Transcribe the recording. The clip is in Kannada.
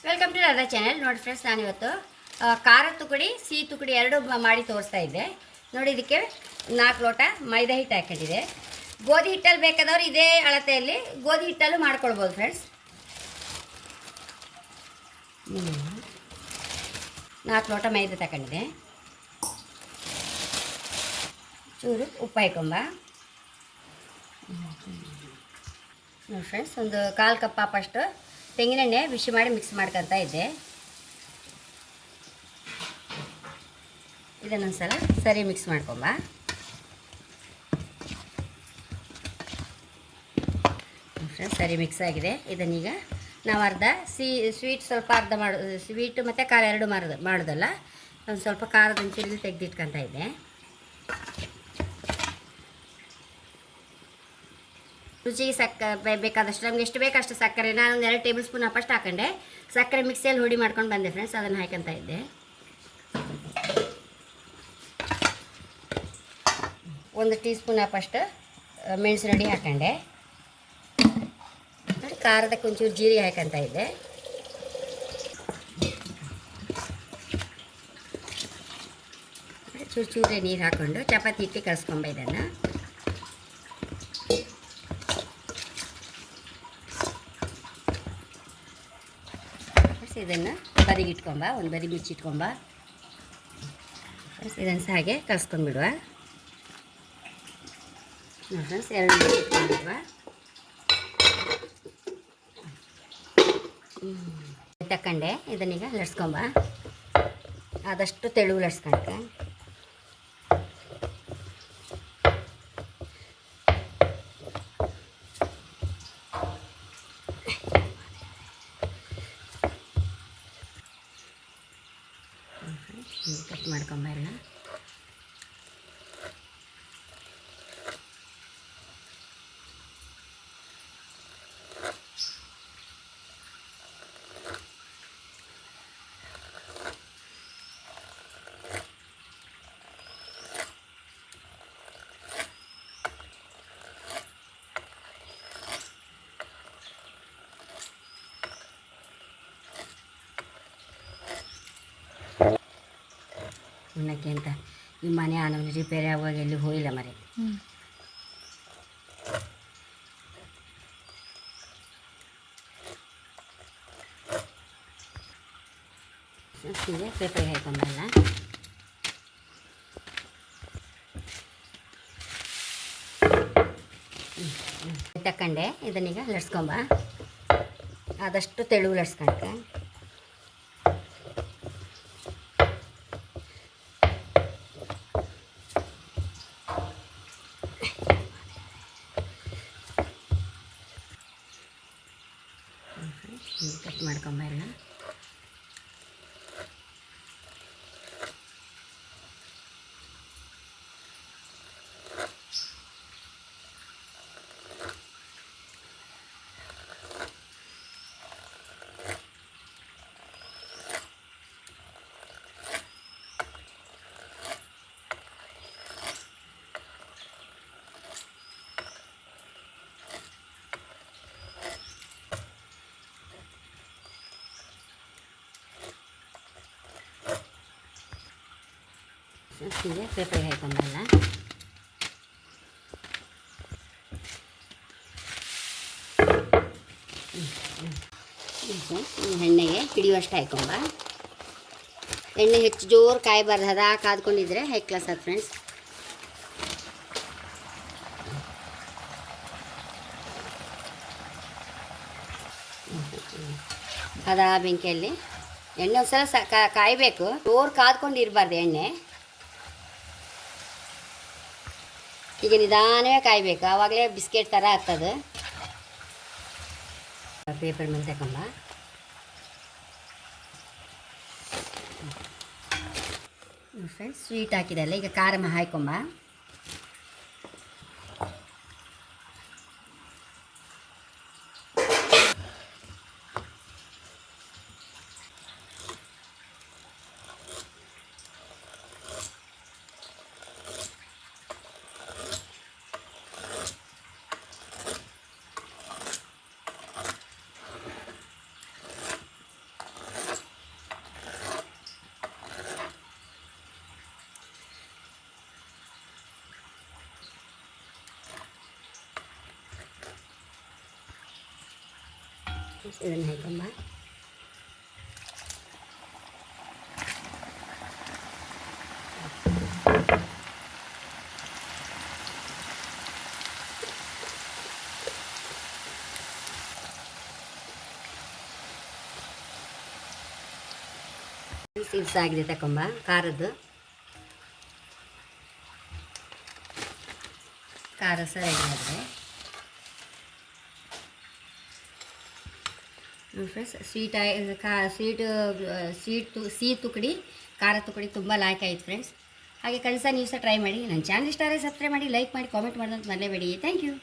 Welcome to Radha channel. ನೋಡಿ ಫ್ರೆಂಡ್ಸ್, ನಾನಿವತ್ತು ಖಾರ ತುಕಡಿ ಸಿಹಿ ತುಕಡಿ ಎರಡು ಮಾಡಿ ತೋರಿಸ್ತಾ ಇದ್ದೆ. ನೋಡಿ, ಇದಕ್ಕೆ 4 ಲೋಟ ಮೈದಾ ಹಿಟ್ಟು ಹಾಕೊಂಡಿದೆ. ಗೋಧಿ ಹಿಟ್ಟಲ್ಲಿ ಬೇಕಾದವ್ರು ಇದೇ ಅಳತೆಯಲ್ಲಿ ಗೋಧಿ ಹಿಟ್ಟಲ್ಲೂ ಮಾಡ್ಕೊಳ್ಬೋದು ಫ್ರೆಂಡ್ಸ್. 4 ಲೋಟ ಮೈದಾ ತಗೊಂಡಿದೆ. ಚೂರು ಉಪ್ಪು ಹಾಕೊಂಬ. ನೋಡಿ ಫ್ರೆಂಡ್ಸ್, ಒಂದು 1/4 ಕಪ್ ಅಷ್ಟು ತೆಂಗಿನೆಣ್ಣೆ ಬಿಸಿ ಮಾಡಿ ಮಿಕ್ಸ್ ಮಾಡ್ಕೊತಾ ಇದ್ದೆ. ಇದನ್ನೊಂದ್ಸಲ ಸರಿ ಮಿಕ್ಸ್ ಮಾಡ್ಕೊಂಬ. ಫ್ರೆಂಡ್ಸ್, ಸರಿ ಮಿಕ್ಸ್ ಆಗಿದೆ. ಇದನ್ನೀಗ ನಾವು ಸ್ವೀಟ್ ಸ್ವಲ್ಪ ಅರ್ಧ ಸ್ವೀಟ್ ಮತ್ತು ಖಾರ ಎರಡು ಮಾಡೋದಲ್ಲ, ಒಂದು ಸ್ವಲ್ಪ ಖಾರದ ಹಂಚಿನಲ್ಲಿ ತೆಗೆದಿಟ್ಕೊತಾ ಇದ್ದೆ. ರುಚಿಗೆ ಬೇಕಾದಷ್ಟು ನಮ್ಗೆ ಎಷ್ಟು ಬೇಕಷ್ಟು ಸಕ್ಕರೆ ನಾನು 2 ಟೇಬಲ್ ಸ್ಪೂನ್ ಅಪ್ಪಷ್ಟು ಹಾಕೊಂಡೆ. ಸಕ್ಕರೆ ಮಿಕ್ಸಿಯಲ್ಲಿ ಹುಡಿ ಮಾಡ್ಕೊಂಡು ಬಂದೆ ಫ್ರೆಂಡ್ಸ್. ಅದನ್ನು ಹಾಕೊತಾ ಇದ್ದೆ. 1 ಟೀ ಸ್ಪೂನ್ ಅಪ್ಪಷ್ಟು ಮೆಣಸಿನ ಹುಡಿ ಹಾಕೊಂಡೆ. ಖಾರದಕ್ಕೆ ಒಂಚೂರು ಜೀರಿಗೆ ಹಾಕೊತಾ ಇದ್ದೆ. ಚೂರೇ ನೀರು ಹಾಕ್ಕೊಂಡು ಚಪಾತಿ ಹಿಟ್ಟು ಕಲಿಸ್ಕೊಂಬ. ಇದನ್ನು ಇದನ್ನು ಬದಿಗೆ ಇಟ್ಕೊಂಬ, ಒಂದು ಬದಿ ಮುಚ್ಚಿಟ್ಕೊಂಬ. ಇದನ್ನು ಸಹ ಹಾಗೆ ಕಲಿಸ್ಕೊಂಡ್ಬಿಡುವ. ನೋಡಿ ಫ್ರೆಂಡ್ಸ್, 2 ಮುಚ್ಚಿಟ್ಕೊಂಡ್ಬಿಡುವ. ತಕ್ಕಂಡೆ ಇದನ್ನೀಗ ಲಟ್ಸ್ಕೊಂಬ. ಆದಷ್ಟು ತೆಳುವು ಲಟ್ಸ್ಕೊಂಡ್ರೆ. ಕಟ್ ಮಾಡ್ಕೊಂಬ ಎಲ್ಲ. ಉಣ್ಣಕ್ಕೆ ಅಂತ ಈ ಮನೆ ಆನವನು ರಿಪೇರಿ ಆಗುವಾಗ ಎಲ್ಲಿ ಹೋಗಿಲ್ಲ ಮರೆ. ಪೇಪರ್ ಹಾಕೊಂಬಲ್ಲ. ತಕ್ಕಂಡೆ ಇದನ್ನೀಗ ಲಟ್ಸ್ಕೊಂಬ. ಆದಷ್ಟು ತೆಳುವು ಲಟ್ಸ್ಕೊಂಡ್ರೆ. ಕಟ್ ಮಾಡ್ಕೊಂಬ ಎಲ್ಲ. ಹೀಗೆ ಪೇಪರ್ ಹಾಕೊಂಬಲ್ಲ. ಎಣ್ಣೆಗೆ ಹಿಡಿಯುವಷ್ಟು ಹಾಕೊಂಬ. ಎಣ್ಣೆ ಹೆಚ್ಚು ಜೋರು ಕಾಯಬಾರ್ದು, ಹದ ಕಾದ್ಕೊಂಡಿದ್ರೆ ಹೈ ಕ್ಲಾಸ್ ಅದು ಫ್ರೆಂಡ್ಸ್. ಹದ ಬೆಂಕಿಯಲ್ಲಿ ಎಣ್ಣೆ ಒಂದ್ಸಲ ಕಾಯಬೇಕು. ಜೋರು ಕಾದ್ಕೊಂಡು ಇರಬಾರ್ದು ಎಣ್ಣೆ. ಈಗ ನಿಧಾನವೇ ಕಾಯಬೇಕು, ಆವಾಗಲೇ ಬಿಸ್ಕೆಟ್ ಥರ ಆಗ್ತದೆ. ಪೇಪರ್ ಮೇಲೆ ತಗೊಂಬ. ಫ್ರೆಂಡ್ಸ್, ಸ್ವೀಟ್ ಹಾಕಿದಲ್ಲ, ಈಗ ಖಾರ ಹಾಕೊಂಬ. ಇದನ್ನು ಹಾಕೊಂಬ. ಇದು ಸಾಗಿದೆ ತಕೊಂಬ ಖಾರದ್ದು. ಖಾರ ಸಹ ರೆಡಿ ಮಾಡಿದೆ ಫ್ರೆಂಡ್ಸ್. ಸಿಹಿ ತುಕಡಿ ಖಾರ ತುಕಡಿ ತುಂಬ ಲಾಯ್ಕ್ ಆಯಿತು ಫ್ರೆಂಡ್ಸ್. ಹಾಗೆ ಕಳಿಸ ನೀವು ಸಹ ಟ್ರೈ ಮಾಡಿ. ನನ್ನ ಚಾನಲ್ ಇಷ್ಟ ಆದರೆ ಸಬ್ಸ್ಕ್ರೈಬ್ ಮಾಡಿ, ಲೈಕ್ ಮಾಡಿ, ಕಾಮೆಂಟ್ ಮಾಡೋದಂತ ಮರೆಯಬೇಡಿ. Thank you.